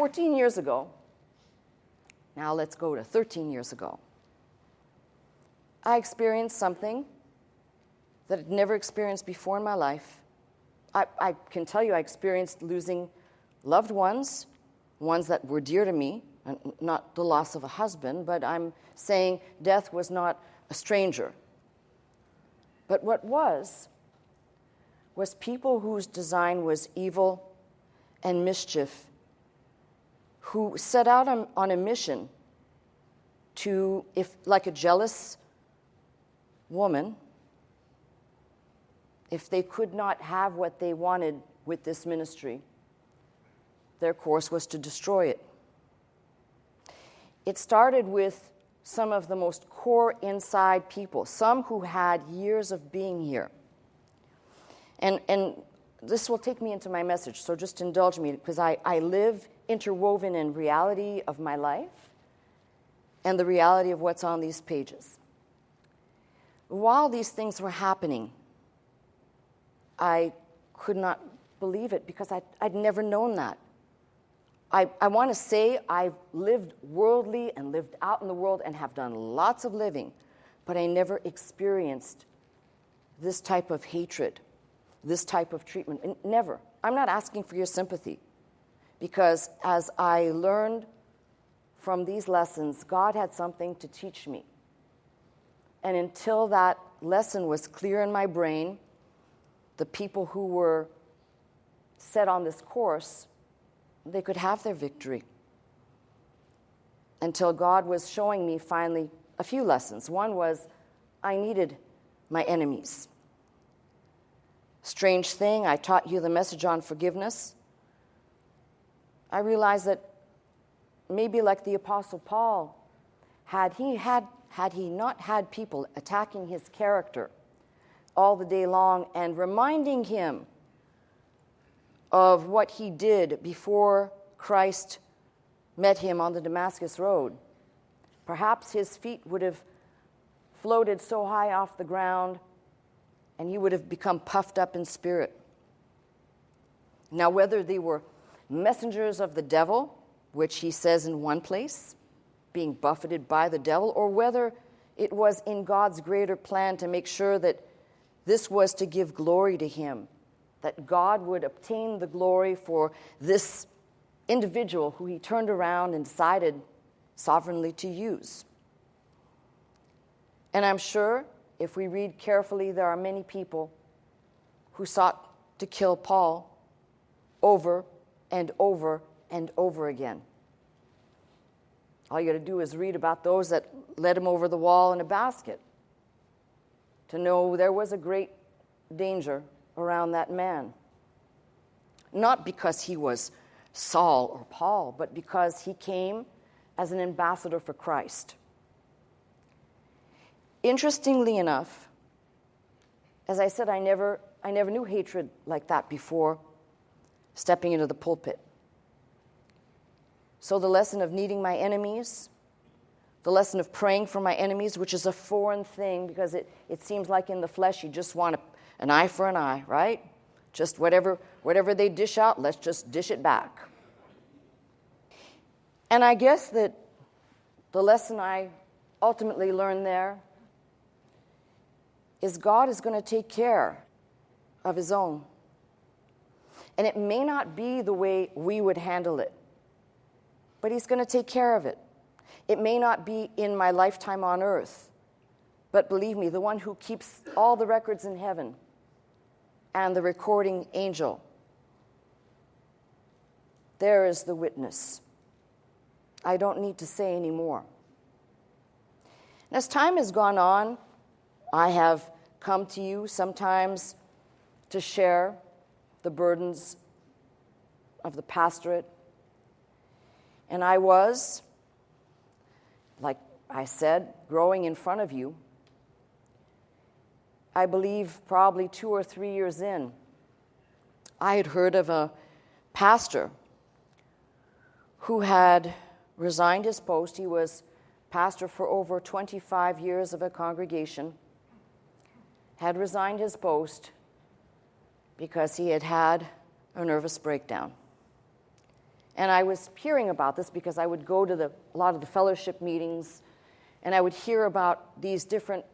14 years ago, now let's go to 13 years ago, I experienced something that I'd never experienced before in my life. I can tell you I experienced losing loved ones, ones that were dear to me, not the loss of a husband, but I'm saying death was not a stranger. But what was people whose design was evil and mischief, who set out on a mission to, if like a jealous woman, if they could not have what they wanted with this ministry, their course was to destroy it. It started with some of the most core inside people, some who had years of being here. And this will take me into my message, so just indulge me, because I live interwoven in reality of my life and the reality of what's on these pages. While these things were happening, I could not believe it because I'd never known that. I want to say I've lived worldly and lived out in the world and have done lots of living, but I never experienced this type of hatred, this type of treatment. Never. I'm not asking for your sympathy, because as I learned from these lessons, God had something to teach me. And until that lesson was clear in my brain, the people who were set on this course, they could have their victory. Until God was showing me finally a few lessons. One was I needed my enemies. Strange thing, I taught you the message on forgiveness. I realized that maybe like the Apostle Paul, had he not had people attacking his character all the day long and reminding him of what he did before Christ met him on the Damascus Road, perhaps his feet would have floated so high off the ground and he would have become puffed up in spirit. Now, whether they were messengers of the devil, which he says in one place, being buffeted by the devil, or whether it was in God's greater plan to make sure that this was to give glory to him, that God would obtain the glory for this individual who he turned around and decided sovereignly to use. And I'm sure if we read carefully, there are many people who sought to kill Paul over and over and over again. All you got to do is read about those that led him over the wall in a basket to know there was a great danger around that man. Not because he was Saul or Paul, but because he came as an ambassador for Christ. Interestingly enough, as I said, I never knew hatred like that before stepping into the pulpit. So the lesson of needing my enemies, the lesson of praying for my enemies, which is a foreign thing because it seems like in the flesh you just want an eye for an eye, right? Just whatever they dish out, let's just dish it back. And I guess that the lesson I ultimately learned there is God is going to take care of his own. And it may not be the way we would handle it, but he's going to take care of it. It may not be in my lifetime on earth, but believe me, the one who keeps all the records in heaven and the recording angel, there is the witness. I don't need to say any more. And as time has gone on, I have come to you sometimes to share the burdens of the pastorate. And I was, like I said, growing in front of you. I believe probably 2 or 3 years in, I had heard of a pastor who had resigned his post. He was pastor for over 25 years of a congregation, had resigned his post because he had had a nervous breakdown. And I was hearing about this because I would go to a lot of the fellowship meetings, and I would hear about these different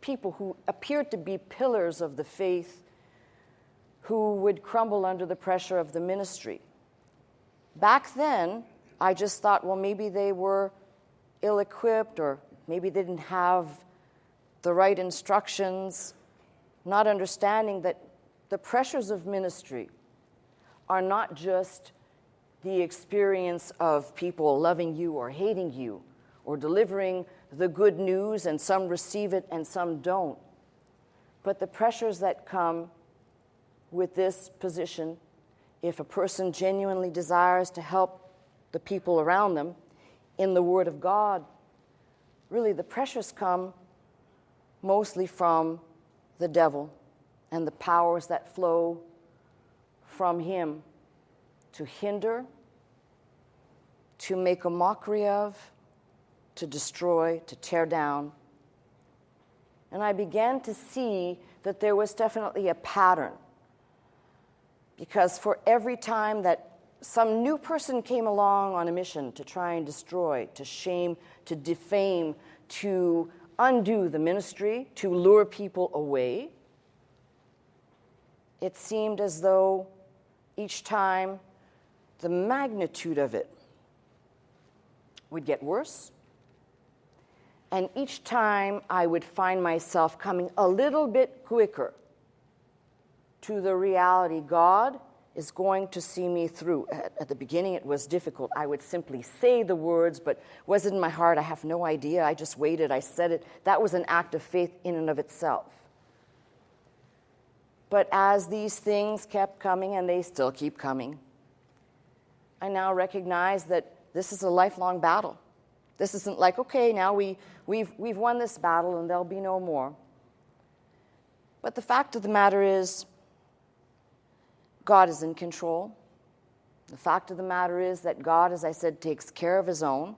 people who appeared to be pillars of the faith who would crumble under the pressure of the ministry. Back then, I just thought, well, maybe they were ill-equipped, or maybe they didn't have the right instructions, not understanding that the pressures of ministry are not just the experience of people loving you or hating you, or delivering the good news and some receive it and some don't. But the pressures that come with this position, if a person genuinely desires to help the people around them in the Word of God, really the pressures come mostly from the devil and the powers that flow from him to hinder, to make a mockery of, to destroy, to tear down. And I began to see that there was definitely a pattern, because for every time that some new person came along on a mission to try and destroy, to shame, to defame, to undo the ministry, to lure people away, it seemed as though each time the magnitude of it would get worse. And each time I would find myself coming a little bit quicker to the reality God is going to see me through. At the beginning, it was difficult. I would simply say the words, but was it in my heart? I have no idea. I just waited. I said it. That was an act of faith in and of itself. But as these things kept coming, and they still keep coming, I now recognize that this is a lifelong battle. This isn't like, okay, now we've won this battle and there'll be no more. But the fact of the matter is, God is in control. The fact of the matter is that God, as I said, takes care of his own.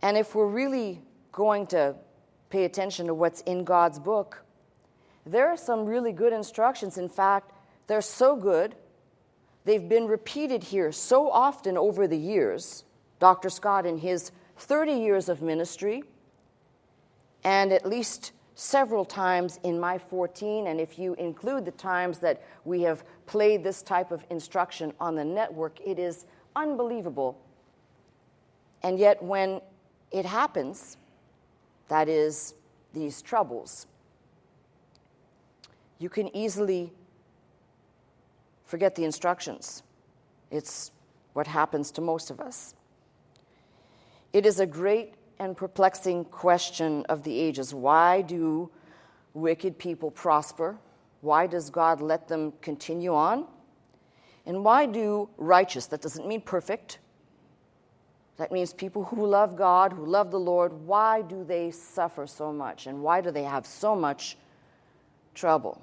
And if we're really going to pay attention to what's in God's book, there are some really good instructions. In fact, they're so good, they've been repeated here so often over the years. Dr. Scott, in his 30 years of ministry, and at least several times in my 14, and if you include the times that we have played this type of instruction on the network, it is unbelievable. And yet when it happens, that is, these troubles, you can easily forget the instructions. It's what happens to most of us. It is a great and perplexing question of the ages. Why do wicked people prosper? Why does God let them continue on? And why do righteous, that doesn't mean perfect, that means people who love God, who love the Lord, why do they suffer so much? And why do they have so much trouble?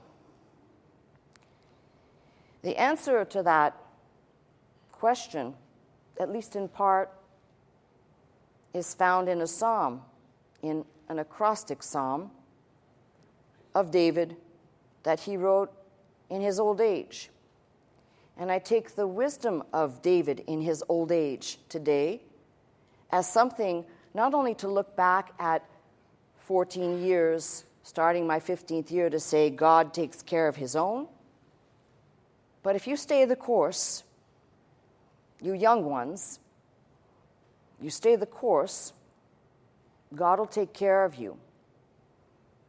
The answer to that question, at least in part, is found in a psalm, in an acrostic psalm of David that he wrote in his old age. And I take the wisdom of David in his old age today as something not only to look back at 14 years, starting my 15th year, to say God takes care of his own, but if you stay the course, you young ones, you stay the course, God will take care of you.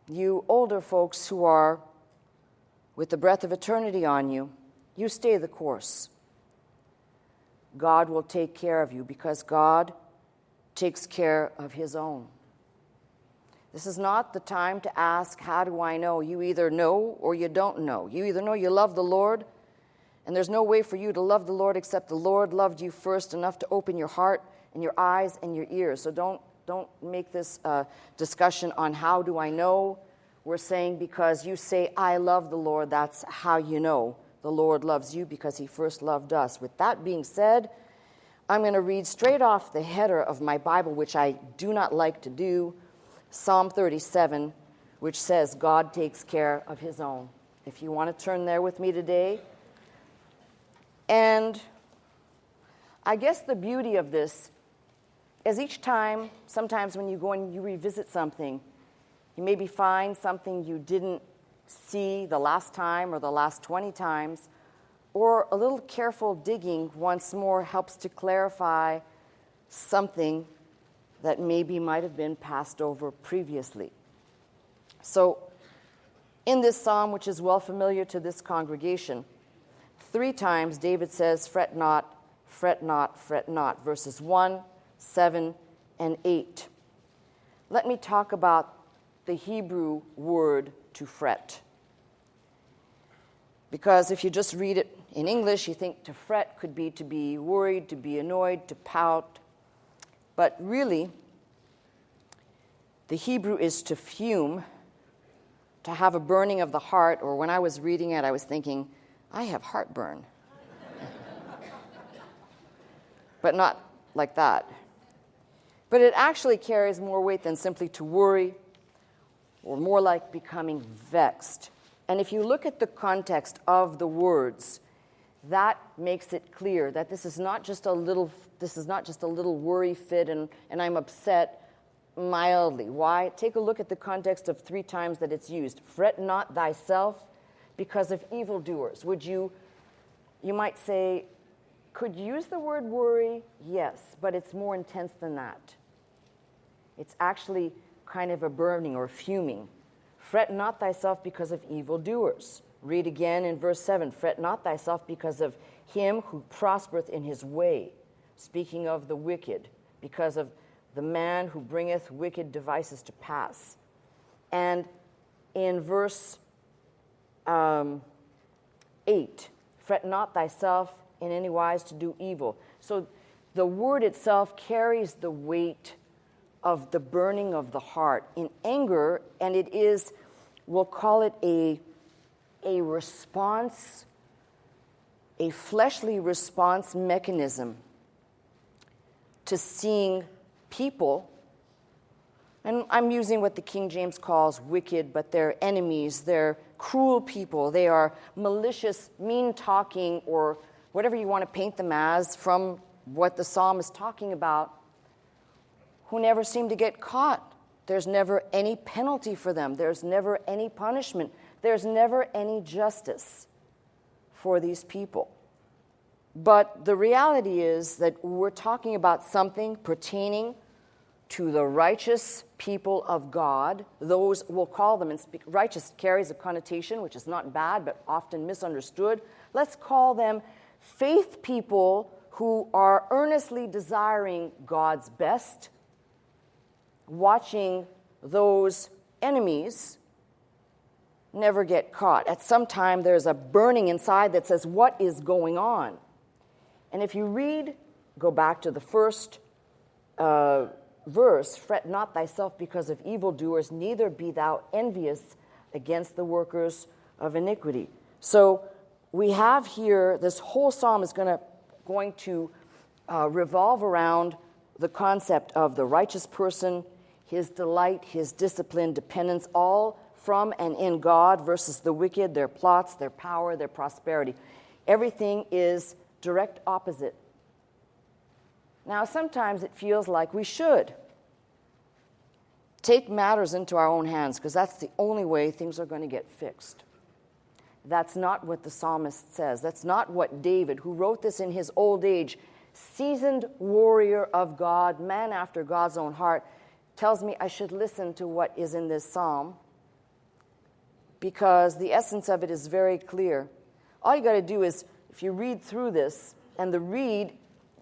You older folks who are with the breath of eternity on you, you stay the course. God will take care of you because God takes care of his own. This is not the time to ask, how do I know? You either know or you don't know. You either know you love the Lord, and there's no way for you to love the Lord except the Lord loved you first enough to open your heart and your eyes and your ears. So don't make this discussion on how do I know. We're saying because you say, I love the Lord, that's how you know the Lord loves you, because he first loved us. With that being said, I'm going to read straight off the header of my Bible, which I do not like to do, Psalm 37, which says, God takes care of his own. If you want to turn there with me today. And I guess the beauty of this is each time, sometimes when you go and you revisit something, you maybe find something you didn't see the last time or the last 20 times, or a little careful digging once more helps to clarify something that maybe might have been passed over previously. So, in this psalm, which is well familiar to this congregation, 3 times David says, fret not, fret not, fret not, verses 1, 7, and 8. Let me talk about the Hebrew word to fret. Because if you just read it in English, you think to fret could be to be worried, to be annoyed, to pout. But really, the Hebrew is to fume, to have a burning of the heart, or when I was reading it, I was thinking, I have heartburn. But not like that. But it actually carries more weight than simply to worry, or more like becoming vexed. And if you look at the context of the words, that makes it clear that this is not just a little worry fit and I'm upset mildly. Why? Take a look at the context of 3 times that it's used. Fret not thyself because of evildoers. You might say, could you use the word worry? Yes, but it's more intense than that. It's actually kind of a burning or fuming. Fret not thyself because of evildoers. Read again in verse 7. Fret not thyself because of him who prospereth in his way. Speaking of the wicked, because of the man who bringeth wicked devices to pass. And in verse 8, fret not thyself in any wise to do evil. So the word itself carries the weight of the burning of the heart in anger, and it is, we'll call it a response, a fleshly response mechanism to seeing people, and I'm using what the King James calls wicked, but they're enemies, they're cruel people, they are malicious, mean-talking, or whatever you want to paint them as from what the psalm is talking about, who never seem to get caught. There's never any penalty for them. There's never any punishment. There's never any justice for these people. But the reality is that we're talking about something pertaining to the righteous people of God. Those, we'll call them, and righteous carries a connotation which is not bad but often misunderstood. Let's call them faith people who are earnestly desiring God's best, watching those enemies never get caught. At some time, there's a burning inside that says, what is going on? And if you go back to the first verse, fret not thyself because of evildoers, neither be thou envious against the workers of iniquity. So we have here, this whole psalm is going to revolve around the concept of the righteous person, his delight, his discipline, dependence, all from and in God versus the wicked, their plots, their power, their prosperity. Everything is direct opposite. Now, sometimes it feels like we should take matters into our own hands because that's the only way things are going to get fixed. That's not what the psalmist says. That's not what David, who wrote this in his old age, seasoned warrior of God, man after God's own heart, tells me I should listen to what is in this psalm because the essence of it is very clear. All you got to do is, if you read through this, and the read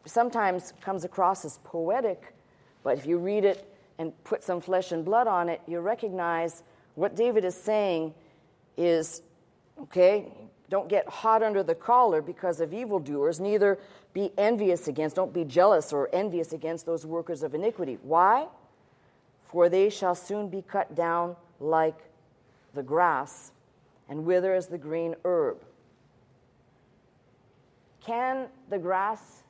sometimes comes across as poetic, but if you read it and put some flesh and blood on it, you recognize what David is saying is, okay, don't get hot under the collar because of evildoers, neither be envious against, don't be jealous or envious against those workers of iniquity. Why? For they shall soon be cut down like the grass and wither as the green herb. Can the grass,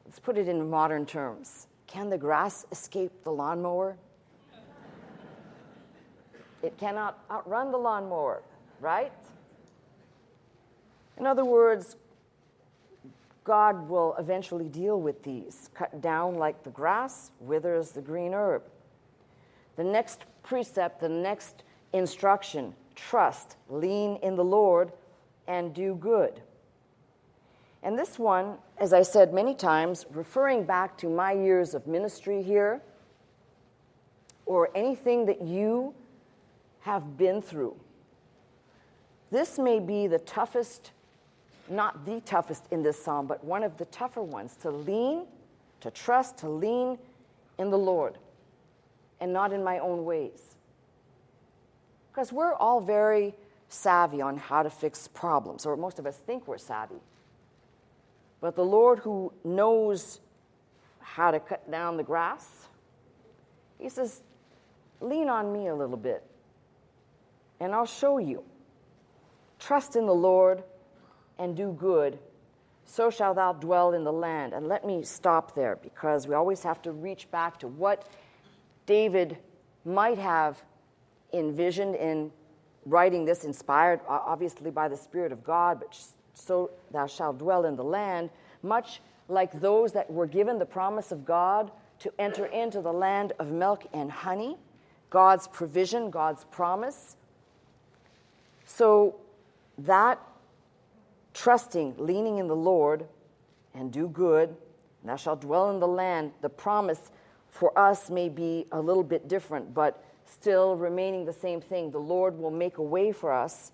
let's put it in modern terms, can the grass escape the lawnmower? It cannot outrun the lawnmower, right? In other words, God will eventually deal with these. Cut down like the grass, wither as the green herb. The next precept, the next instruction, trust, lean in the Lord, and do good. And this one, as I said many times, referring back to my years of ministry here, or anything that you have been through, this may be the toughest, not the toughest in this psalm, but one of the tougher ones, to lean, to trust, to lean in the Lord and not in my own ways. Because we're all very savvy on how to fix problems, or most of us think we're savvy. But the Lord, who knows how to cut down the grass, he says, lean on me a little bit, and I'll show you. Trust in the Lord and do good, so shall thou dwell in the land. And let me stop there, because we always have to reach back to what David might have envisioned in writing this, inspired obviously by the Spirit of God, but so thou shalt dwell in the land, much like those that were given the promise of God to enter into the land of milk and honey, God's provision, God's promise. So that trusting, leaning in the Lord, and do good, and thou shalt dwell in the land, the promise for us may be a little bit different, but still remaining the same thing. The Lord will make a way for us,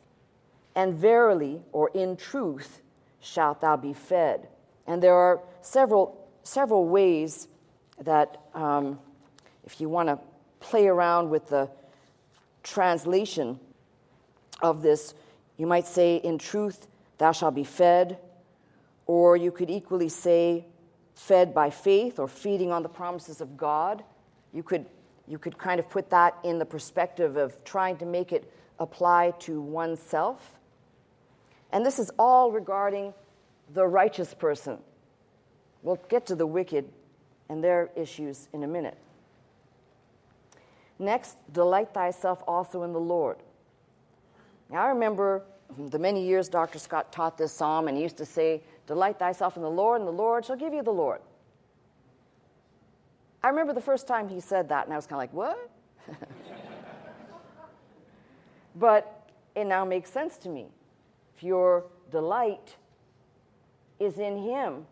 and verily, or in truth, shalt thou be fed. And there are several ways that, if you want to play around with the translation of this, you might say, in truth, thou shalt be fed, or you could equally say, fed by faith, or feeding on the promises of God. You could kind of put that in the perspective of trying to make it apply to oneself. And this is all regarding the righteous person. We'll get to the wicked and their issues in a minute. Next, delight thyself also in the Lord. Now, I remember the many years Dr. Scott taught this psalm, and he used to say, delight thyself in the Lord, and the Lord shall give you the Lord. I remember the first time he said that, and I was kind of like, what? But it now makes sense to me. If your delight is in him,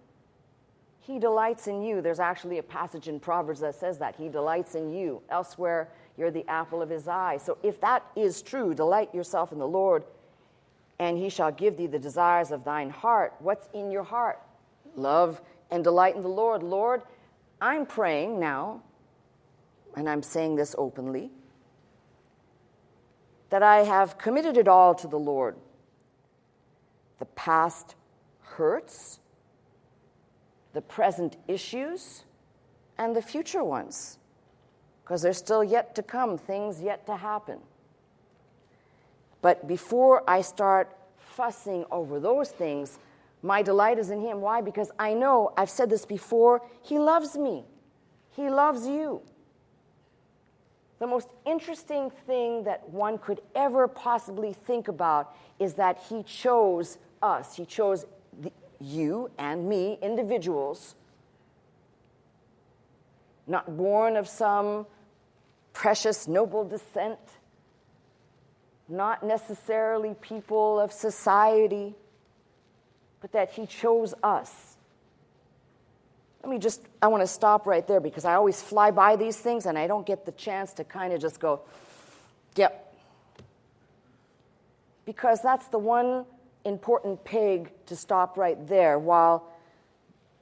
he delights in you. There's actually a passage in Proverbs that says that. He delights in you. Elsewhere, you're the apple of his eye. So if that is true, delight yourself in the Lord, and he shall give thee the desires of thine heart. What's in your heart? Love and delight in the Lord. Lord, I'm praying now, and I'm saying this openly, that I have committed it all to the Lord. The past hurts, the present issues, and the future ones, because there's still yet to come, things yet to happen. But before I start fussing over those things, my delight is in him. Why? Because I know, I've said this before, he loves me. He loves you. The most interesting thing that one could ever possibly think about is that he chose us. He chose you and me, individuals, not born of some precious, noble descent, not necessarily people of society, but that he chose us. I want to stop right there, because I always fly by these things and I don't get the chance to kind of just go, yep. Because that's the one important peg to stop right there. While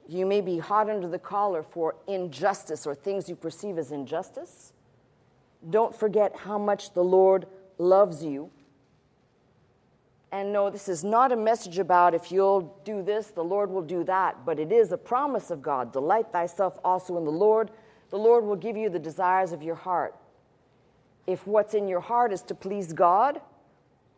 you may be hot under the collar for injustice or things you perceive as injustice, don't forget how much the Lord loves you. And no, this is not a message about if you'll do this, the Lord will do that, but it is a promise of God. Delight thyself also in the Lord. The Lord will give you the desires of your heart. If what's in your heart is to please God,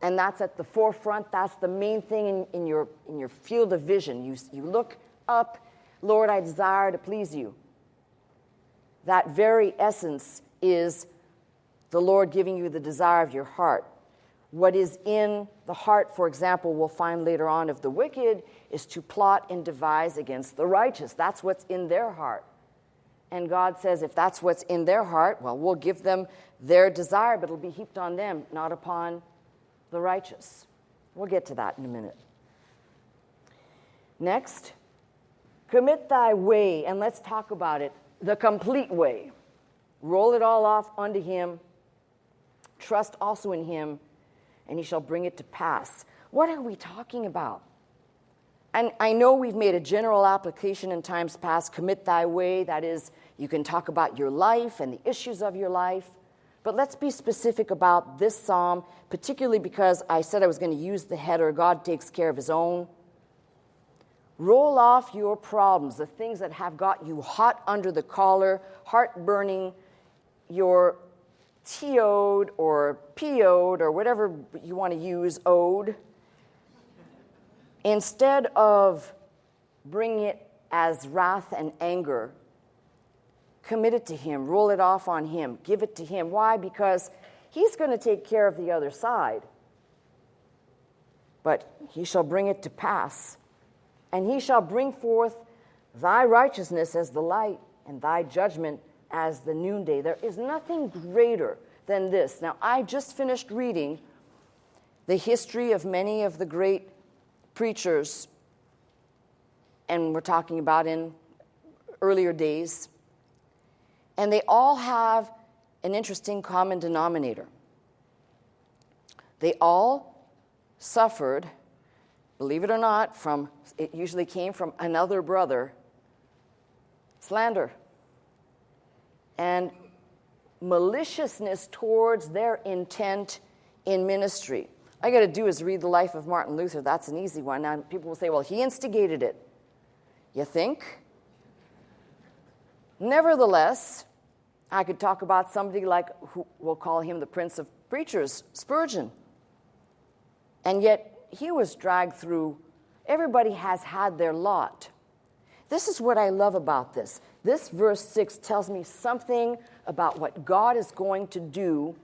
and that's at the forefront, that's the main thing in your field of vision. You look up, Lord, I desire to please you. That very essence is the Lord giving you the desire of your heart. What is in the heart, for example, we'll find later on of the wicked is to plot and devise against the righteous. That's what's in their heart. And God says if that's what's in their heart, well, we'll give them their desire, but it'll be heaped on them, not upon the righteous. We'll get to that in a minute. Next, commit thy way, and let's talk about it, the complete way. Roll it all off unto him. Trust also in him, and he shall bring it to pass. What are we talking about? And I know we've made a general application in times past, commit thy way. That is, you can talk about your life and the issues of your life. But let's be specific about this psalm, particularly because I said I was going to use the header, God takes care of his own. Roll off your problems, the things that have got you hot under the collar, heart-burning, your TO'd or PO'd or whatever you want to use, owed. Instead of bringing it as wrath and anger, commit it to him, roll it off on him, give it to him. Why? Because he's going to take care of the other side. But he shall bring it to pass. And he shall bring forth thy righteousness as the light and thy judgment as the noonday. There is nothing greater than this. Now, I just finished reading the history of many of the great preachers, and we're talking about in earlier days, and they all have an interesting common denominator. They all suffered, believe it or not, it usually came from another brother, slander and maliciousness towards their intent in ministry. All you got to do is read the life of Martin Luther. That's an easy one. Now, people will say, well, he instigated it. You think? Nevertheless, I could talk about somebody like, who we'll call him the Prince of Preachers, Spurgeon. And yet, he was dragged through. Everybody has had their lot. This is what I love about this. This verse 6 tells me something about what God is going to do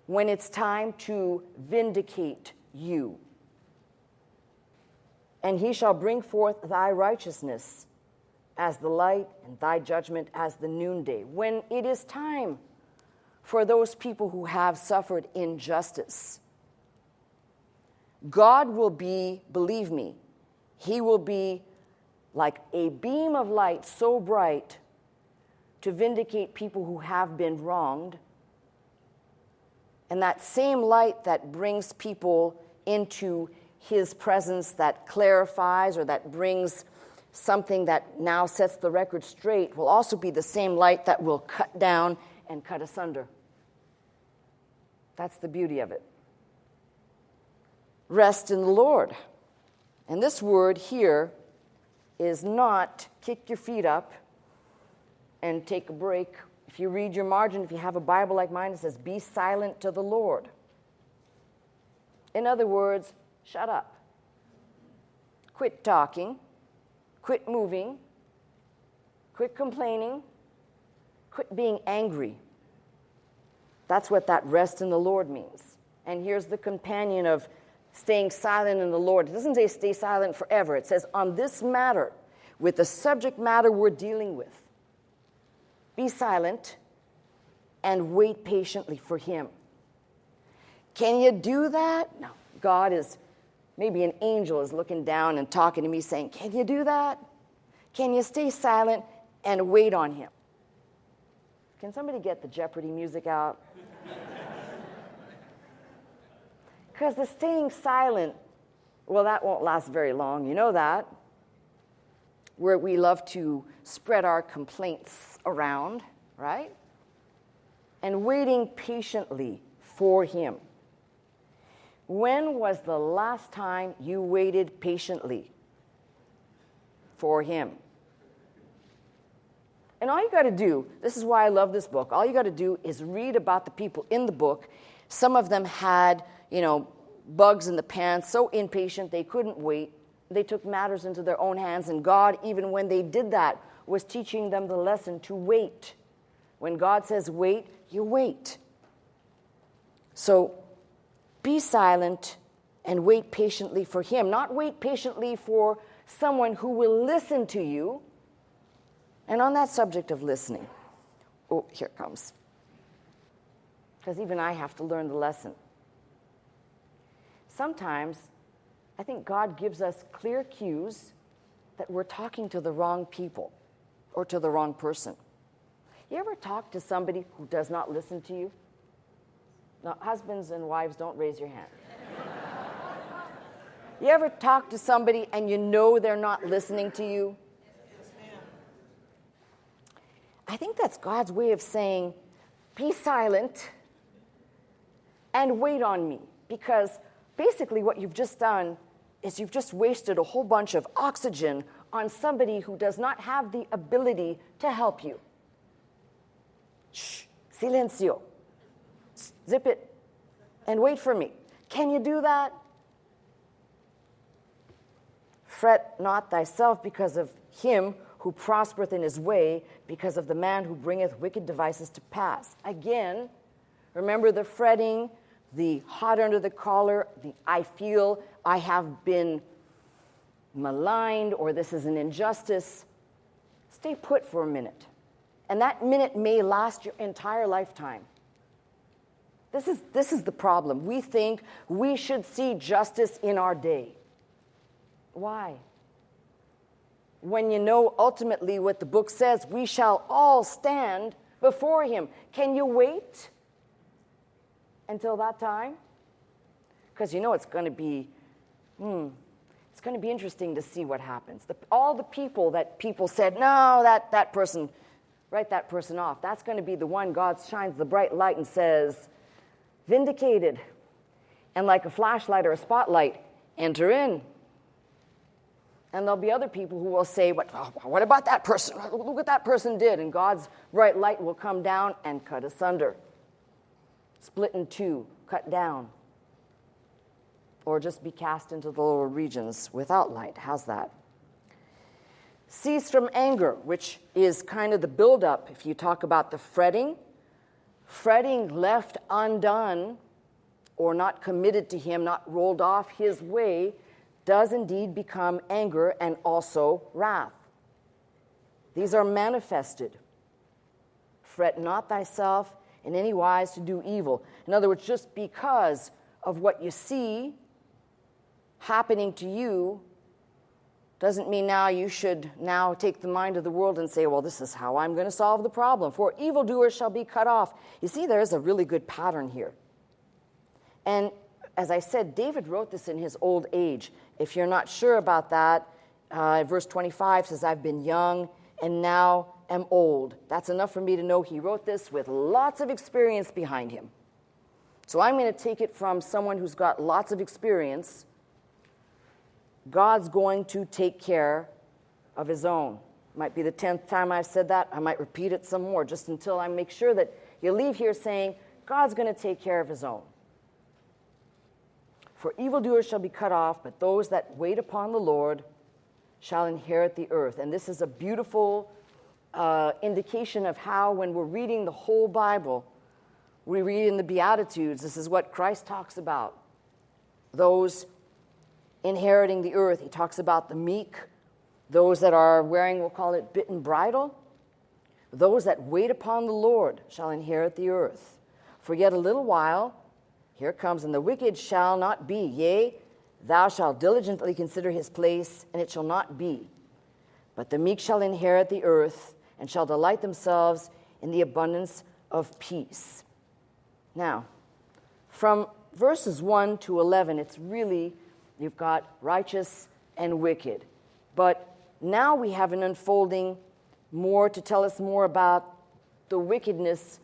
when it's time to vindicate you. And he shall bring forth thy righteousness as the light and thy judgment as the noonday. When it is time for those people who have suffered injustice, God will be, believe me, he will be like a beam of light so bright to vindicate people who have been wronged. And that same light that brings people into his presence, that clarifies or that brings something that now sets the record straight, will also be the same light that will cut down and cut asunder. That's the beauty of it. Rest in the Lord. And this word here is not kick your feet up and take a break. If you read your margin, if you have a Bible like mine, it says, be silent to the Lord. In other words, shut up. Quit talking. Quit moving. Quit complaining. Quit being angry. That's what that rest in the Lord means. And here's the companion of staying silent in the Lord. It doesn't say stay silent forever. It says on this matter, with the subject matter we're dealing with, be silent and wait patiently for him. Can you do that? No. God is, maybe an angel is looking down and talking to me saying, can you do that? Can you stay silent and wait on him? Can somebody get the Jeopardy music out? Because the staying silent, well, that won't last very long. You know that. Where we love to spread our complaints around, right? And waiting patiently for him. When was the last time you waited patiently for him? And all you got to do, this is why I love this book, all you got to do is read about the people in the book. Some of them had, bugs in the pants, so impatient they couldn't wait. They took matters into their own hands, and God, even when they did that, was teaching them the lesson to wait. When God says wait, you wait. So be silent and wait patiently for him. Not wait patiently for someone who will listen to you. And on that subject of listening, oh, here it comes. Because even I have to learn the lesson. Sometimes, I think God gives us clear cues that we're talking to the wrong people or to the wrong person. You ever talk to somebody who does not listen to you? Now, husbands and wives, don't raise your hand. You ever talk to somebody and you know they're not listening to you? I think that's God's way of saying, be silent and wait on me. Because basically what you've just done is you've just wasted a whole bunch of oxygen on somebody who does not have the ability to help you. Shh, silencio. Zip it and wait for me. Can you do that? Fret not thyself because of him who prospereth in his way, because of the man who bringeth wicked devices to pass. Again, remember the fretting, the hot under the collar, the I feel I have been maligned or this is an injustice. Stay put for a minute. And that minute may last your entire lifetime. This is the problem. We think we should see justice in our day. Why? When you know ultimately what the book says, we shall all stand before him. Can you wait until that time? Because you know it's going to be interesting to see what happens. All the people that people said, no, that person, write that person off. That's going to be the one God shines the bright light and says, vindicated. And like a flashlight or a spotlight, enter in. And there'll be other people who will say, what about that person? Look what that person did. And God's bright light will come down and cut asunder. Split in two, cut down. Or just be cast into the lower regions without light. How's that? Cease from anger, which is kind of the buildup. If you talk about the fretting left undone or not committed to him, not rolled off his way, does indeed become anger and also wrath. These are manifested. Fret not thyself in any wise to do evil. In other words, just because of what you see happening to you doesn't mean now you should now take the mind of the world and say, well, this is how I'm going to solve the problem. For evildoers shall be cut off. You see, there is a really good pattern here. And as I said, David wrote this in his old age. If you're not sure about that, verse 25 says, I've been young and now am old. That's enough for me to know he wrote this with lots of experience behind him. So I'm going to take it from someone who's got lots of experience. God's going to take care of his own. Might be the 10th time I've said that. I might repeat it some more just until I make sure that you leave here saying, God's going to take care of his own. For evildoers shall be cut off, but those that wait upon the Lord shall inherit the earth. And this is a beautiful indication of how, when we're reading the whole Bible, we read in the Beatitudes, this is what Christ talks about. Those inheriting the earth. He talks about the meek, those that are wearing, we'll call it bit and bridle. Those that wait upon the Lord shall inherit the earth. For yet a little while, here it comes, and the wicked shall not be. Yea, thou shalt diligently consider his place, and it shall not be. But the meek shall inherit the earth, and shall delight themselves in the abundance of peace. Now, from verses 1 to 11, it's really, you've got righteous and wicked. But now we have an unfolding more to tell us more about the wickedness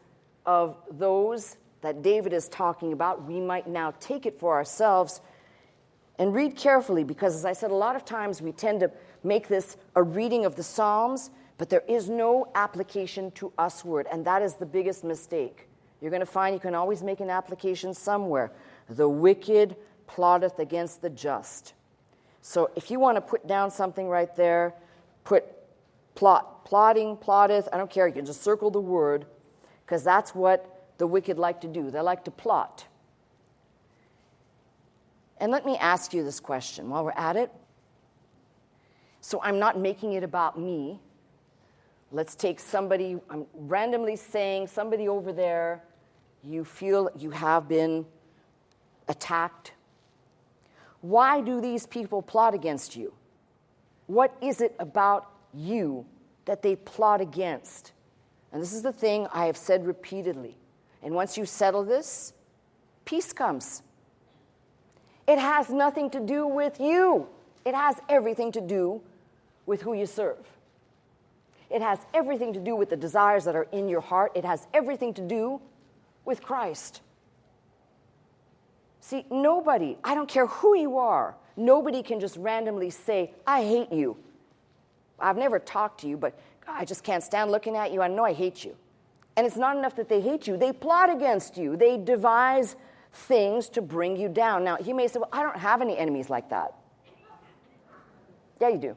of those that David is talking about. We might now take it for ourselves and read carefully, because as I said, a lot of times we tend to make this a reading of the Psalms, but there is no application to usward, and that is the biggest mistake. You're going to find you can always make an application somewhere. The wicked plotteth against the just. So if you want to put down something right there, put plot, plotting, plotteth, I don't care, you can just circle the word, because that's what the wicked like to do. They like to plot. And let me ask you this question while we're at it. So I'm not making it about me. Let's take somebody, I'm randomly saying somebody over there, you feel you have been attacked. Why do these people plot against you? What is it about you that they plot against? And this is the thing I have said repeatedly. And once you settle this, peace comes. It has nothing to do with you. It has everything to do with who you serve. It has everything to do with the desires that are in your heart. It has everything to do with Christ. See, nobody, I don't care who you are, nobody can just randomly say, I hate you. I've never talked to you, but I just can't stand looking at you. I know I hate you. And it's not enough that they hate you. They plot against you. They devise things to bring you down. Now, you may say, well, I don't have any enemies like that. Yeah, you do.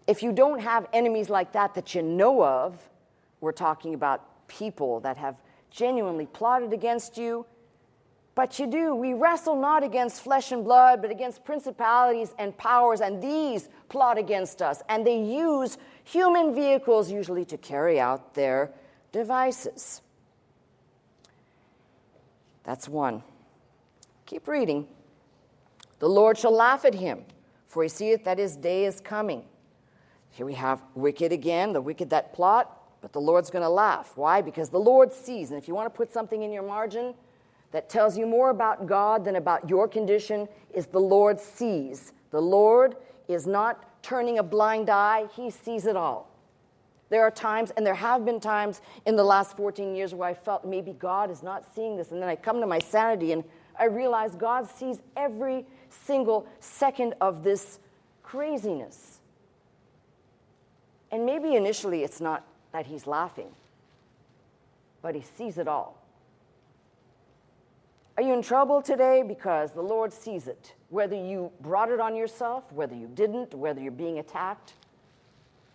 If you don't have enemies like that you know of, we're talking about people that have genuinely plotted against you. But you do. We wrestle not against flesh and blood, but against principalities and powers, and these plot against us. And they use human vehicles usually to carry out their devices. That's one. Keep reading. The Lord shall laugh at him, for he seeth that his day is coming. Here we have wicked again, the wicked that plot, but the Lord's going to laugh. Why? Because the Lord sees. And if you want to put something in your margin that tells you more about God than about your condition, is the Lord sees. The Lord is not turning a blind eye. He sees it all. There are times, and there have been times in the last 14 years where I felt maybe God is not seeing this. And then I come to my sanity and I realize God sees every single second of this craziness. And maybe initially it's not that he's laughing, but he sees it all. Are you in trouble today? Because the Lord sees it. Whether you brought it on yourself, whether you didn't, whether you're being attacked.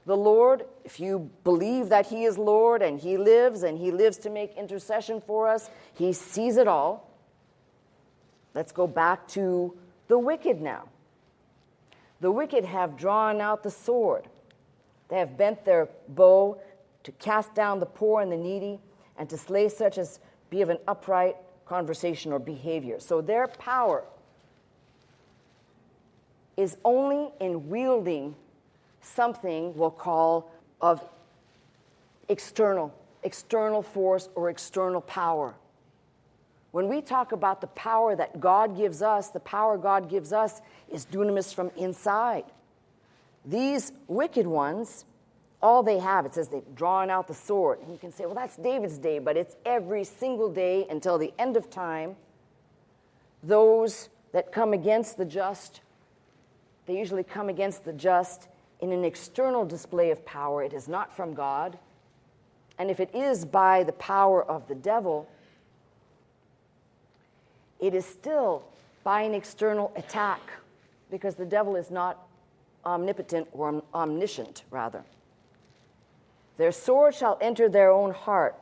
The Lord, if you believe that he is Lord and he lives to make intercession for us, he sees it all. Let's go back to the wicked now. The wicked have drawn out the sword. They have bent their bow to cast down the poor and the needy and to slay such as be of an upright conversation or behavior. So their power is only in wielding something we'll call of external force or external power. When we talk about the power that God gives us, the power God gives us is dunamis from inside. These wicked ones, all they have, it says they've drawn out the sword. And you can say, well, that's David's day, but it's every single day until the end of time. Those that come against the just, they usually come against the just in an external display of power. It is not from God. And if it is by the power of the devil, it is still by an external attack, because the devil is not omnipotent or omniscient, rather. Their sword shall enter their own heart.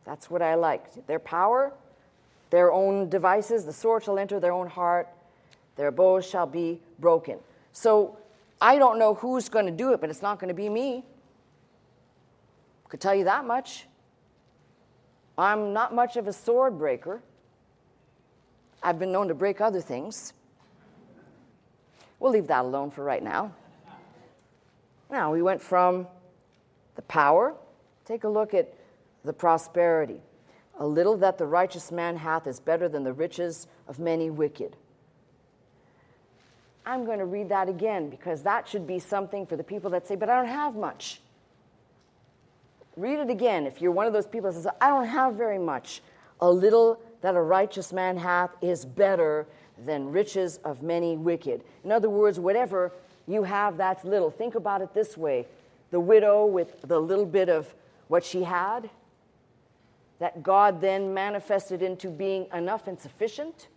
That's what I like. Their power, their own devices, the sword shall enter their own heart. Their bows shall be broken. So I don't know who's going to do it, but it's not going to be me. Could tell you that much. I'm not much of a sword breaker. I've been known to break other things. We'll leave that alone for right now. Now, we went from the power. Take a look at the prosperity. A little that the righteous man hath is better than the riches of many wicked. I'm going to read that again, because that should be something for the people that say, but I don't have much. Read it again if you're one of those people that says, I don't have very much. A little that a righteous man hath is better than riches of many wicked. In other words, whatever you have, that's little. Think about it this way. The widow with the little bit of what she had, that God then manifested into being enough and sufficient,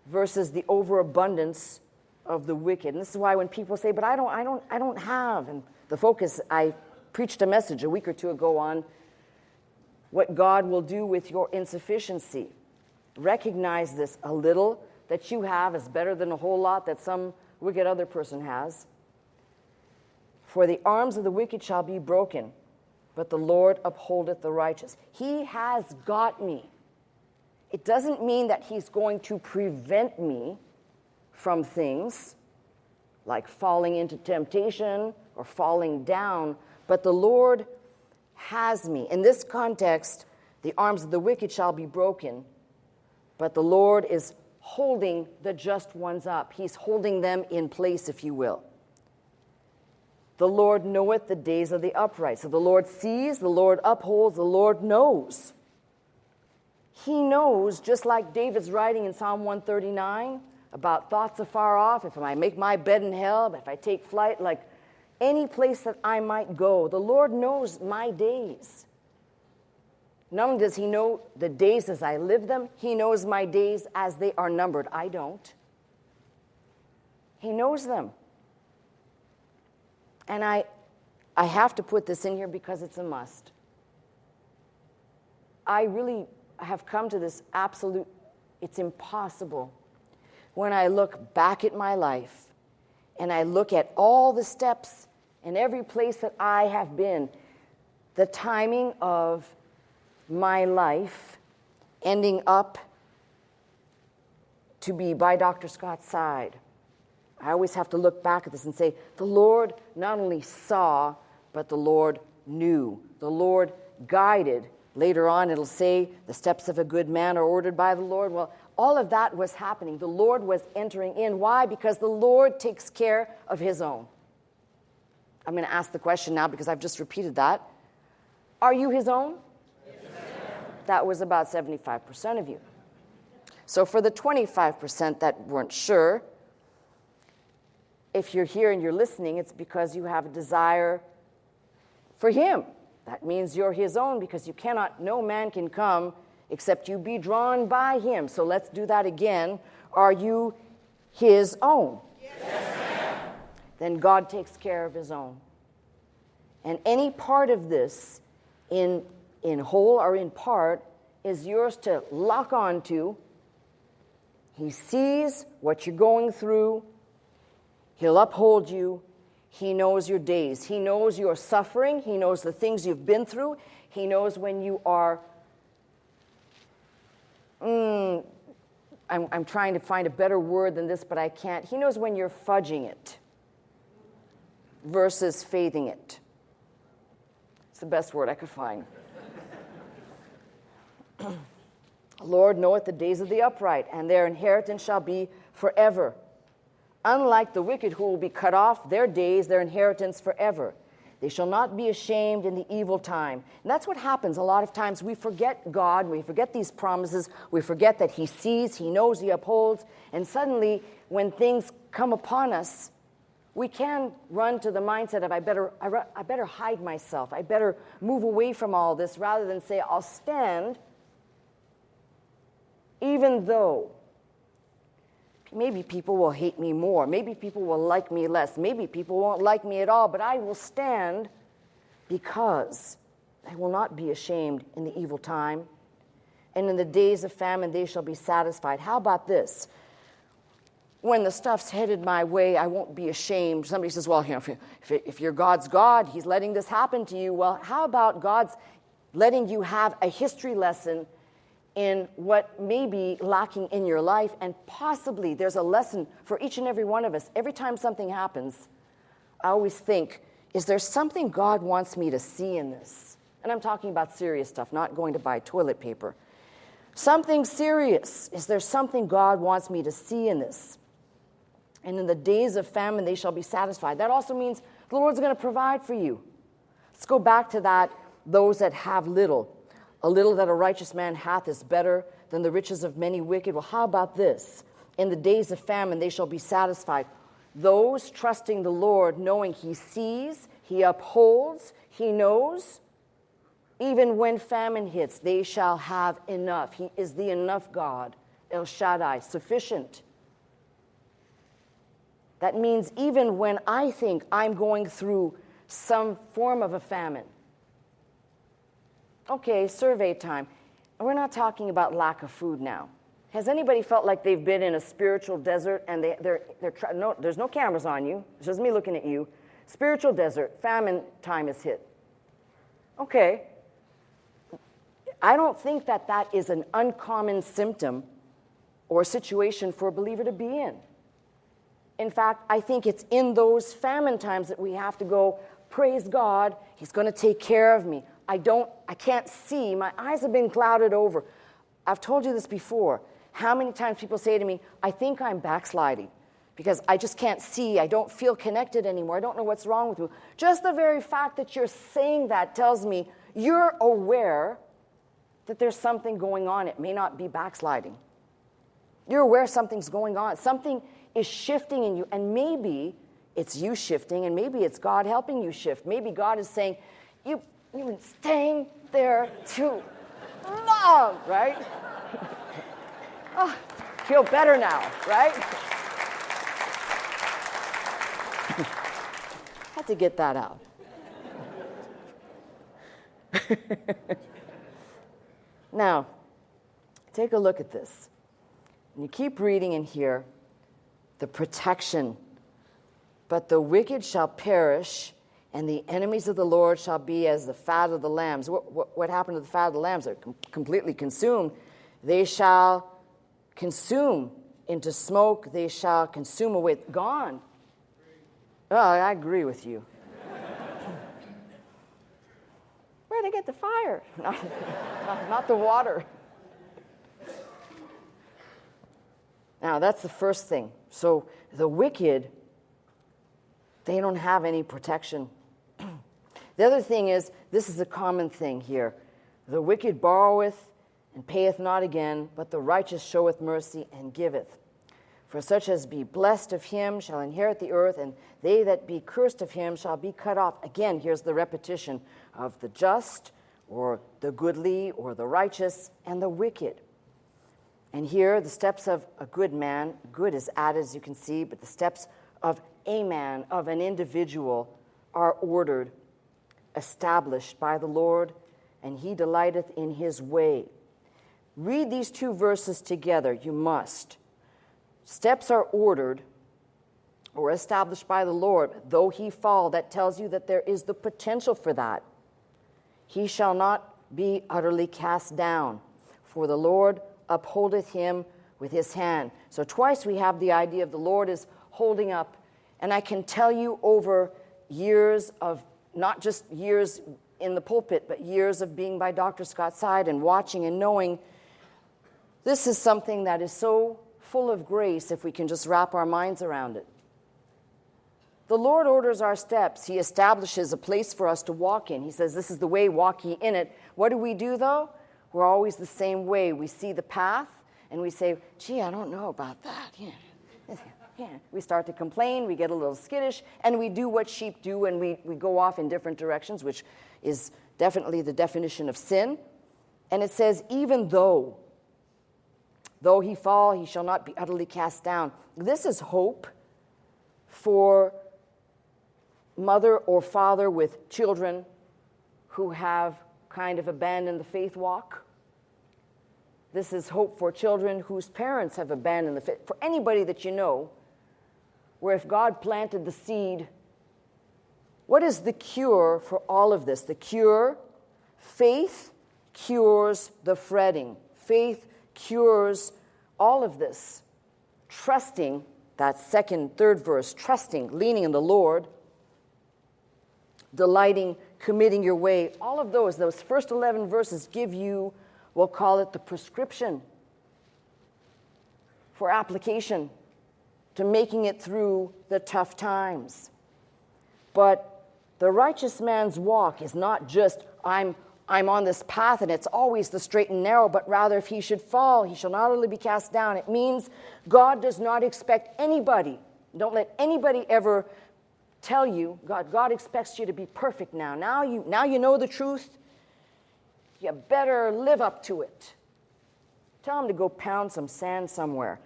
versus the overabundance of the wicked. And this is why when people say, but I don't have, and the focus, I preached a message a week or two ago on what God will do with your insufficiency. Recognize this. A little that you have is better than a whole lot that some wicked other person has. For the arms of the wicked shall be broken, but the Lord upholdeth the righteous. He has got me. It doesn't mean that he's going to prevent me from things like falling into temptation or falling down, but the Lord has me. In this context, the arms of the wicked shall be broken, but the Lord is holding the just ones up. He's holding them in place, if you will. The Lord knoweth the days of the upright. So the Lord sees, the Lord upholds, the Lord knows. He knows, just like David's writing in Psalm 139 about thoughts afar off, if I make my bed in hell, if I take flight, like any place that I might go, the Lord knows my days. Not only does he know the days as I live them, he knows my days as they are numbered. I don't. He knows them. And I have to put this in here because it's a must. I really have come to this absolute, it's impossible. When I look back at my life and I look at all the steps and every place that I have been, the timing of my life ending up to be by Dr. Scott's side, I always have to look back at this and say, the Lord not only saw, but the Lord knew. The Lord guided. Later on, it'll say, the steps of a good man are ordered by the Lord. Well, all of that was happening. The Lord was entering in. Why? Because the Lord takes care of his own. I'm going to ask the question now because I've just repeated that. Are you his own? Yes. That was about 75% of you. So for the 25% that weren't sure, if you're here and you're listening, it's because you have a desire for him. That means you're his own because no man can come except you be drawn by him. So let's do that again. Are you his own? Yes. Then God takes care of his own. And any part of this, in whole or in part, is yours to lock on to. He sees what you're going through. He'll uphold you. He knows your days. He knows your suffering. He knows the things you've been through. He knows when you are, I'm trying to find a better word than this, but I can't. He knows when you're fudging it versus faithing it. It's the best word I could find. Lord knoweth the days of the upright, and their inheritance shall be forever. Unlike the wicked who will be cut off, their days, their inheritance forever. They shall not be ashamed in the evil time. And that's what happens a lot of times. We forget God, we forget these promises, we forget that he sees, he knows, he upholds, and suddenly when things come upon us, we can run to the mindset of I better hide myself, I better move away from all this, rather than say I'll stand even though maybe people will hate me more. Maybe people will like me less. Maybe people won't like me at all. But I will stand because I will not be ashamed in the evil time. And in the days of famine, they shall be satisfied. How about this? When the stuff's headed my way, I won't be ashamed. Somebody says, well, if you're God's God, he's letting this happen to you. Well, how about God's letting you have a history lesson in what may be lacking in your life, and possibly there's a lesson for each and every one of us. Every time something happens, I always think, is there something God wants me to see in this? And I'm talking about serious stuff, not going to buy toilet paper. Something serious. Is there something God wants me to see in this? And in the days of famine, they shall be satisfied. That also means the Lord's going to provide for you. Let's go back to that, those that have little. A little that a righteous man hath is better than the riches of many wicked. Well, how about this? In the days of famine, they shall be satisfied. Those trusting the Lord, knowing he sees, he upholds, he knows, even when famine hits, they shall have enough. He is the enough God, El Shaddai, sufficient. That means even when I think I'm going through some form of a famine, okay, survey time. We're not talking about lack of food now. Has anybody felt like they've been in a spiritual desert and there's no cameras on you, it's just me looking at you, spiritual desert, famine time is hit. Okay. I don't think that is an uncommon symptom or situation for a believer to be in. In fact, I think it's in those famine times that we have to go, praise God, He's going to take care of me. I can't see. My eyes have been clouded over. I've told you this before. How many times people say to me, I think I'm backsliding because I just can't see. I don't feel connected anymore. I don't know what's wrong with me. Just the very fact that you're saying that tells me you're aware that there's something going on. It may not be backsliding. You're aware something's going on. Something is shifting in you, and maybe it's you shifting, and maybe it's God helping you shift. Maybe God is saying, you've been staying there too long, right? Oh, feel better now, right? Had to get that out. Now, take a look at this. And you keep reading in here, the protection. But the wicked shall perish, and the enemies of the Lord shall be as the fat of the lambs. What happened to the fat of the lambs? They're completely consumed. They shall consume into smoke. They shall consume away. Gone. Oh, I agree with you. Where'd they get the fire? Not the water. Now, that's the first thing. So the wicked, they don't have any protection. The other thing is, this is a common thing here. The wicked borroweth and payeth not again, but the righteous showeth mercy and giveth. For such as be blessed of him shall inherit the earth, and they that be cursed of him shall be cut off. Again, here's the repetition of the just, or the goodly, or the righteous, and the wicked. And here, the steps of a good man, good is added, as you can see, but the steps of a man, of an individual, are ordered, established by the Lord, and he delighteth in his way. Read these two verses together, you must. Steps are ordered or established by the Lord. Though he fall, that tells you that there is the potential for that. He shall not be utterly cast down, for the Lord upholdeth him with his hand. So twice we have the idea of the Lord is holding up. And I can tell you over years of, not just years in the pulpit, but years of being by Dr. Scott's side and watching and knowing, this is something that is so full of grace if we can just wrap our minds around it. The Lord orders our steps. He establishes a place for us to walk in. He says, this is the way, walk ye in it. What do we do, though? We're always the same way. We see the path, and we say, gee, I don't know about that. Yeah. We start to complain, we get a little skittish, and we do what sheep do, and we go off in different directions, which is definitely the definition of sin. And it says, even though he fall, he shall not be utterly cast down. This is hope for mother or father with children who have kind of abandoned the faith walk. This is hope for children whose parents have abandoned the faith. For anybody that you know, where if God planted the seed, what is the cure for all of this? The cure, faith cures the fretting. Faith cures all of this. Trusting, that second, third verse, trusting, leaning in the Lord, delighting, committing your way. All of those first 11 verses give you, we'll call it the prescription for application to making it through the tough times. But the righteous man's walk is not just, I'm on this path and it's always the straight and narrow, but rather if he should fall, he shall not only be cast down. It means God does not expect anybody, don't let anybody ever tell you, God expects you to be perfect now. Now you know the truth, you better live up to it. Tell him to go pound some sand somewhere.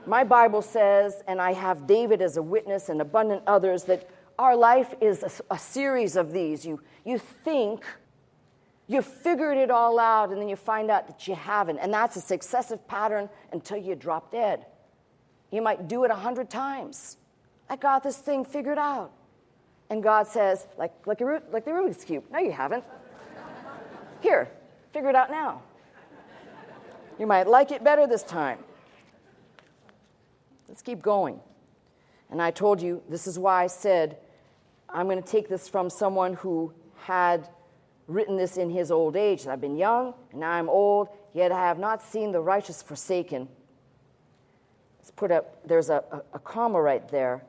My Bible says, and I have David as a witness and abundant others, that our life is a series of these. You think You figured it all out, and then you find out that you haven't. And that's a successive pattern until you drop dead. You might do it 100 times. I got this thing figured out. And God says, like the Rubik's Cube, no, you haven't. Here, figure it out now. You might like it better this time. Let's keep going. And I told you, this is why I said, I'm going to take this from someone who had written this in his old age. I've been young, and now I'm old, yet I have not seen the righteous forsaken. Let's put up, there's a comma right there,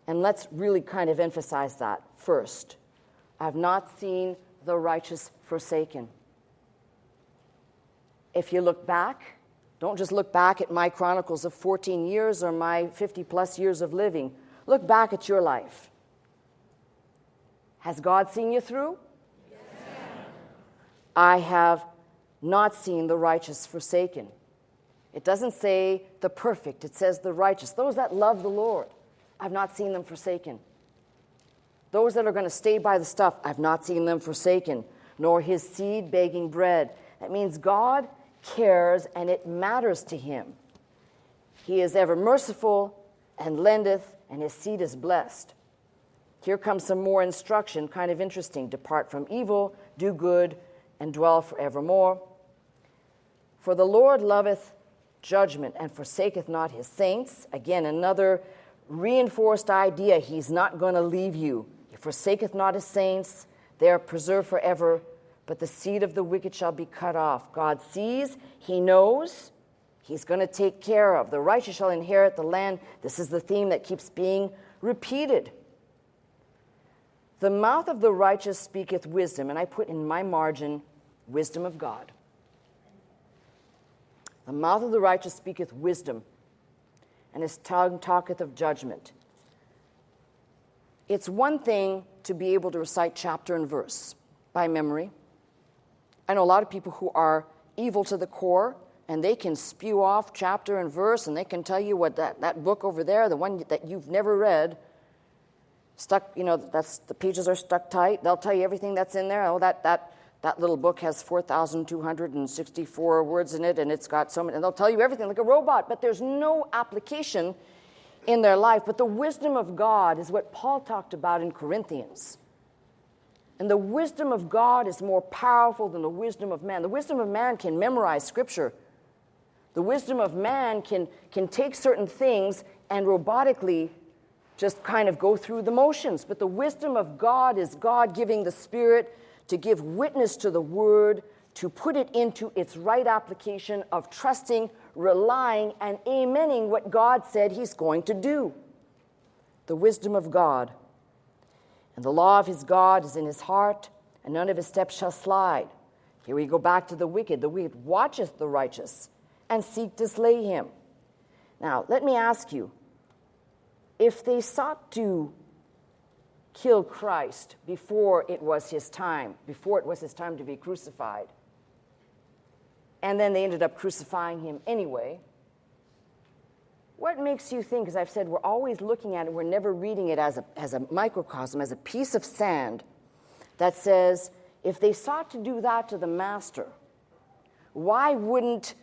and let's really kind of emphasize that first. I've not seen the righteous forsaken. If you look back, don't just look back at my chronicles of 14 years or my 50-plus years of living. Look back at your life. Has God seen you through? Yes. I have not seen the righteous forsaken. It doesn't say the perfect. It says the righteous. Those that love the Lord, I've not seen them forsaken. Those that are going to stay by the stuff, I've not seen them forsaken, nor his seed begging bread. That means God cares and it matters to him. He is ever merciful and lendeth, and his seed is blessed. Here comes some more instruction, kind of interesting. Depart from evil, do good, and dwell forevermore. For the Lord loveth judgment and forsaketh not his saints. Again, another reinforced idea. He's not going to leave you. He forsaketh not his saints. They are preserved forever, but the seed of the wicked shall be cut off. God sees, he knows, he's going to take care of. The righteous shall inherit the land. This is the theme that keeps being repeated. The mouth of the righteous speaketh wisdom, and I put in my margin, wisdom of God. The mouth of the righteous speaketh wisdom, and his tongue talketh of judgment. It's one thing to be able to recite chapter and verse by memory. I know a lot of people who are evil to the core, and they can spew off chapter and verse, and they can tell you what that book over there, the one that you've never read, stuck, that's the pages are stuck tight. They'll tell you everything that's in there. Oh, that little book has 4,264 words in it, and it's got so many, and they'll tell you everything like a robot, but there's no application in their life. But the wisdom of God is what Paul talked about in Corinthians. And the wisdom of God is more powerful than the wisdom of man. The wisdom of man can memorize Scripture. The wisdom of man can take certain things and robotically just kind of go through the motions. But the wisdom of God is God giving the Spirit to give witness to the Word, to put it into its right application of trusting, relying, and amening what God said he's going to do. The wisdom of God. And the law of his God is in his heart, and none of his steps shall slide. Here we go back to the wicked. The wicked watcheth the righteous, and seek to slay him. Now, let me ask you, if they sought to kill Christ before it was his time to be crucified, and then they ended up crucifying him anyway, what makes you think, as I've said, we're always looking at it, we're never reading it as a microcosm, as a piece of sand that says, if they sought to do that to the master, why wouldn't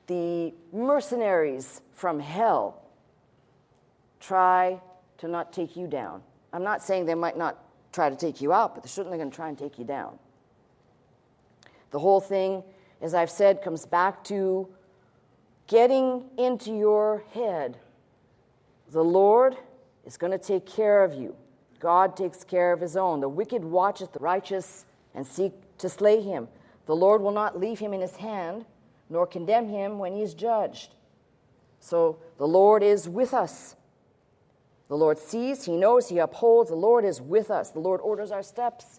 the mercenaries from hell try to not take you down? I'm not saying they might not try to take you out, but they're certainly going to try and take you down. The whole thing, as I've said, comes back to getting into your head. The Lord is going to take care of you. God takes care of his own. The wicked watcheth the righteous and seek to slay him. The Lord will not leave him in his hand, nor condemn him when he is judged. So the Lord is with us. The Lord sees, he knows, he upholds. The Lord is with us. The Lord orders our steps.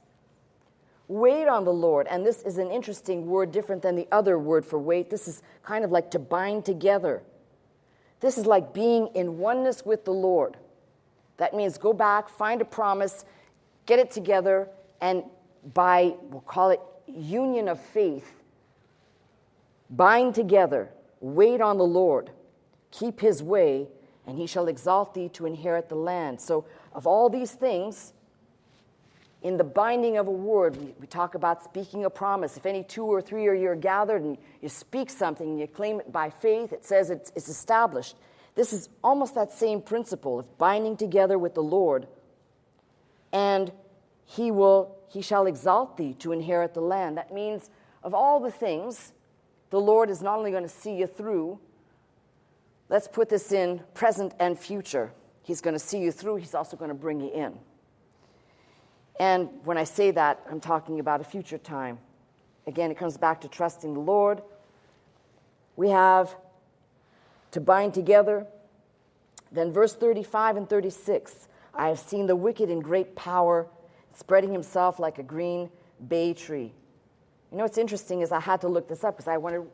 Wait on the Lord. And this is an interesting word, different than the other word for wait. This is kind of like to bind together. This is like being in oneness with the Lord. That means go back, find a promise, get it together, and by, we'll call it union of faith, bind together, wait on the Lord, keep his way, and he shall exalt thee to inherit the land. So of all these things, In the binding of a word, we talk about speaking a promise. If any 2 or 3 are gathered and you speak something and you claim it by faith, it says it's established. This is almost that same principle of binding together with the Lord. And he shall exalt thee to inherit the land. That means of all the things, the Lord is not only going to see you through, let's put this in present and future. He's going to see you through. He's also going to bring you in. And when I say that, I'm talking about a future time. Again, it comes back to trusting the Lord. We have to bind together. Then verse 35 and 36, I have seen the wicked in great power, spreading himself like a green bay tree. You know what's interesting is I had to look this up because I wondered,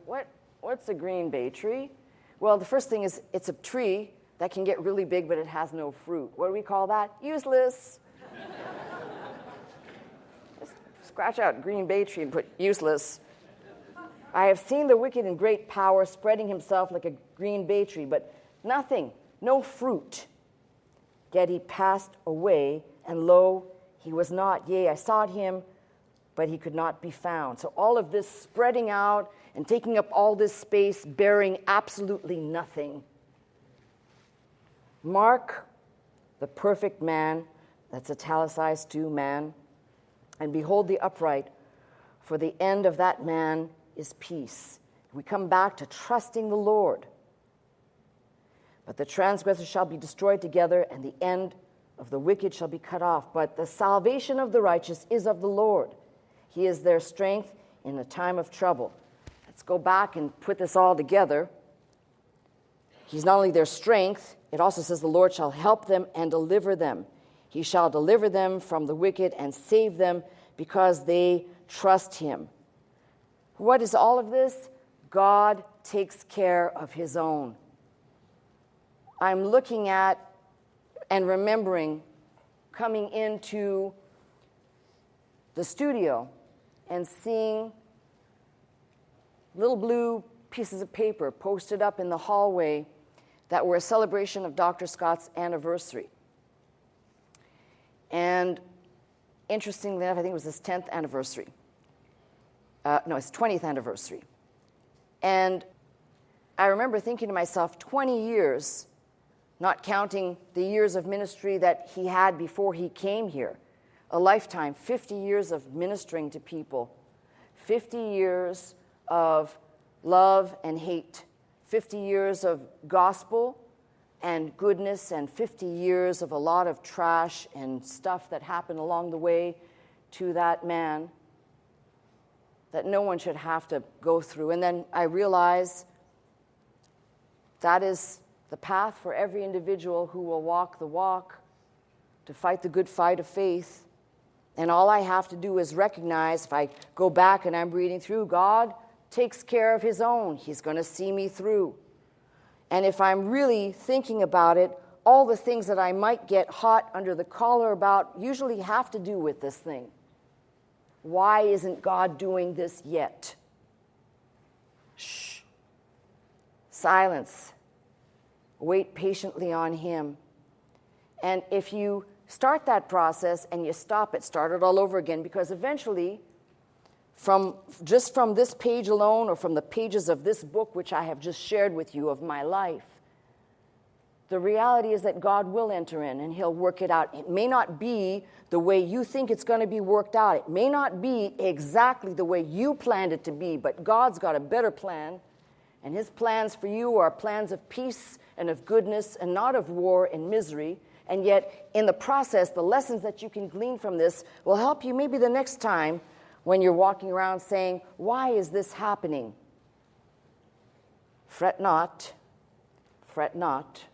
what's a green bay tree? Well, the first thing is it's a tree that can get really big, but it has no fruit. What do we call that? Useless. Scratch out green bay tree and put useless. I have seen the wicked in great power, spreading himself like a green bay tree, but nothing, no fruit. Yet he passed away, and lo, he was not. Yea, I sought him, but he could not be found. So all of this spreading out and taking up all this space, bearing absolutely nothing. Mark the perfect man, that's italicized too, man, and behold the upright, for the end of that man is peace. We come back to trusting the Lord. But the transgressors shall be destroyed together, and the end of the wicked shall be cut off. But the salvation of the righteous is of the Lord. He is their strength in a time of trouble. Let's go back and put this all together. He's not only their strength, it also says the Lord shall help them and deliver them. He shall deliver them from the wicked and save them because they trust him. What is all of this? God takes care of his own. I'm looking at and remembering coming into the studio and seeing little blue pieces of paper posted up in the hallway that were a celebration of Dr. Scott's anniversary. And interestingly enough, I think it was his 10th anniversary. His 20th anniversary. And I remember thinking to myself, 20 years, not counting the years of ministry that he had before he came here, a lifetime, 50 years of ministering to people, 50 years of love and hate, 50 years of gospel and goodness, and 50 years of a lot of trash and stuff that happened along the way to that man that no one should have to go through. And then I realize that is the path for every individual who will walk the walk to fight the good fight of faith. And all I have to do is recognize, if I go back and I'm reading through, God takes care of his own. He's going to see me through. And if I'm really thinking about it, all the things that I might get hot under the collar about usually have to do with this thing. Why isn't God doing this yet? Shh. Silence. Wait patiently on him. And if you start that process and you stop it, start it all over again, because eventually, from this page alone or from the pages of this book, which I have just shared with you of my life, the reality is that God will enter in and he'll work it out. It may not be the way you think it's going to be worked out. It may not be exactly the way you planned it to be, but God's got a better plan. And his plans for you are plans of peace and of goodness and not of war and misery. And yet, in the process, the lessons that you can glean from this will help you maybe the next time when you're walking around saying, why is this happening? Fret not, fret not,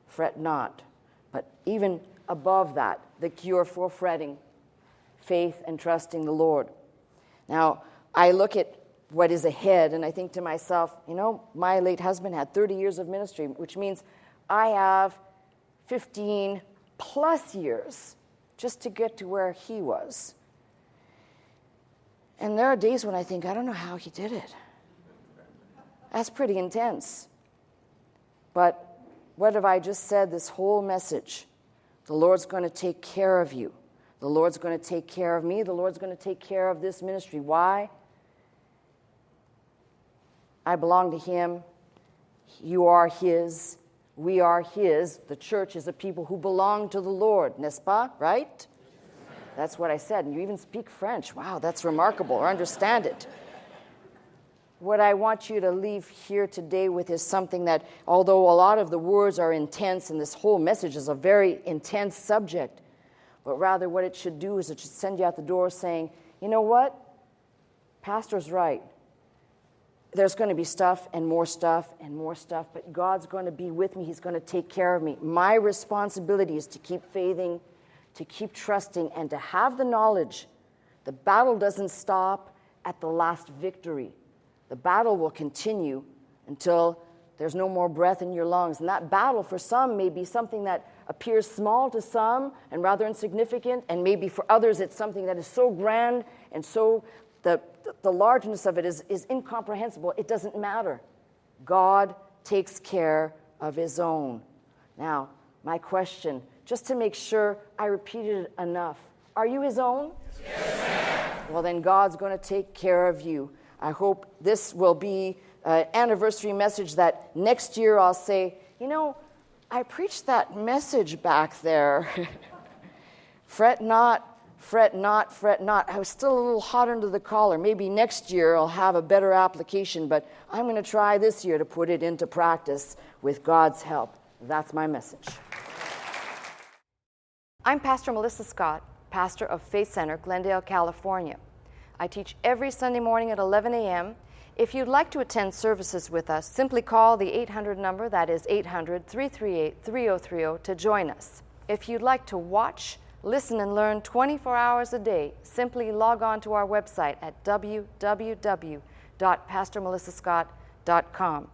fret not. But even above that, the cure for fretting, faith and trusting the Lord. Now, I look at what is ahead, and I think to myself, my late husband had 30 years of ministry, which means I have 15 plus years just to get to where he was. And there are days when I think, I don't know how he did it. That's pretty intense. But what have I just said? This whole message. The Lord's going to take care of you. The Lord's going to take care of me. The Lord's going to take care of this ministry. Why? I belong to Him. You are His. We are His. The church is a people who belong to the Lord. N'est-ce pas? Right? That's what I said. And you even speak French. Wow, that's remarkable. Or understand it. What I want you to leave here today with is something that, although a lot of the words are intense, and this whole message is a very intense subject, but rather what it should do is it should send you out the door saying, you know what? Pastor's right. There's going to be stuff and more stuff and more stuff, but God's going to be with me. He's going to take care of me. My responsibility is to keep faithing, to keep trusting, and to have the knowledge. The battle doesn't stop at the last victory. The battle will continue until there's no more breath in your lungs. And that battle for some may be something that appears small to some and rather insignificant, and maybe for others it's something that is so grand and so the largeness of it is incomprehensible. It doesn't matter. God takes care of His own. Now, my question, just to make sure I repeated it enough, are you His own? Yes, ma'am. Well, then God's going to take care of you. I hope this will be an anniversary message that next year I'll say, you know, I preached that message back there. Fret not, fret not, fret not. I was still a little hot under the collar. Maybe next year I'll have a better application, but I'm going to try this year to put it into practice with God's help. That's my message. I'm Pastor Melissa Scott, pastor of Faith Center, Glendale, California. I teach every Sunday morning at 11 a.m. If you'd like to attend services with us, simply call the 800 number, that is 800-338-3030, to join us. If you'd like to watch, listen, and learn 24 hours a day, simply log on to our website at www.pastormelissascott.com.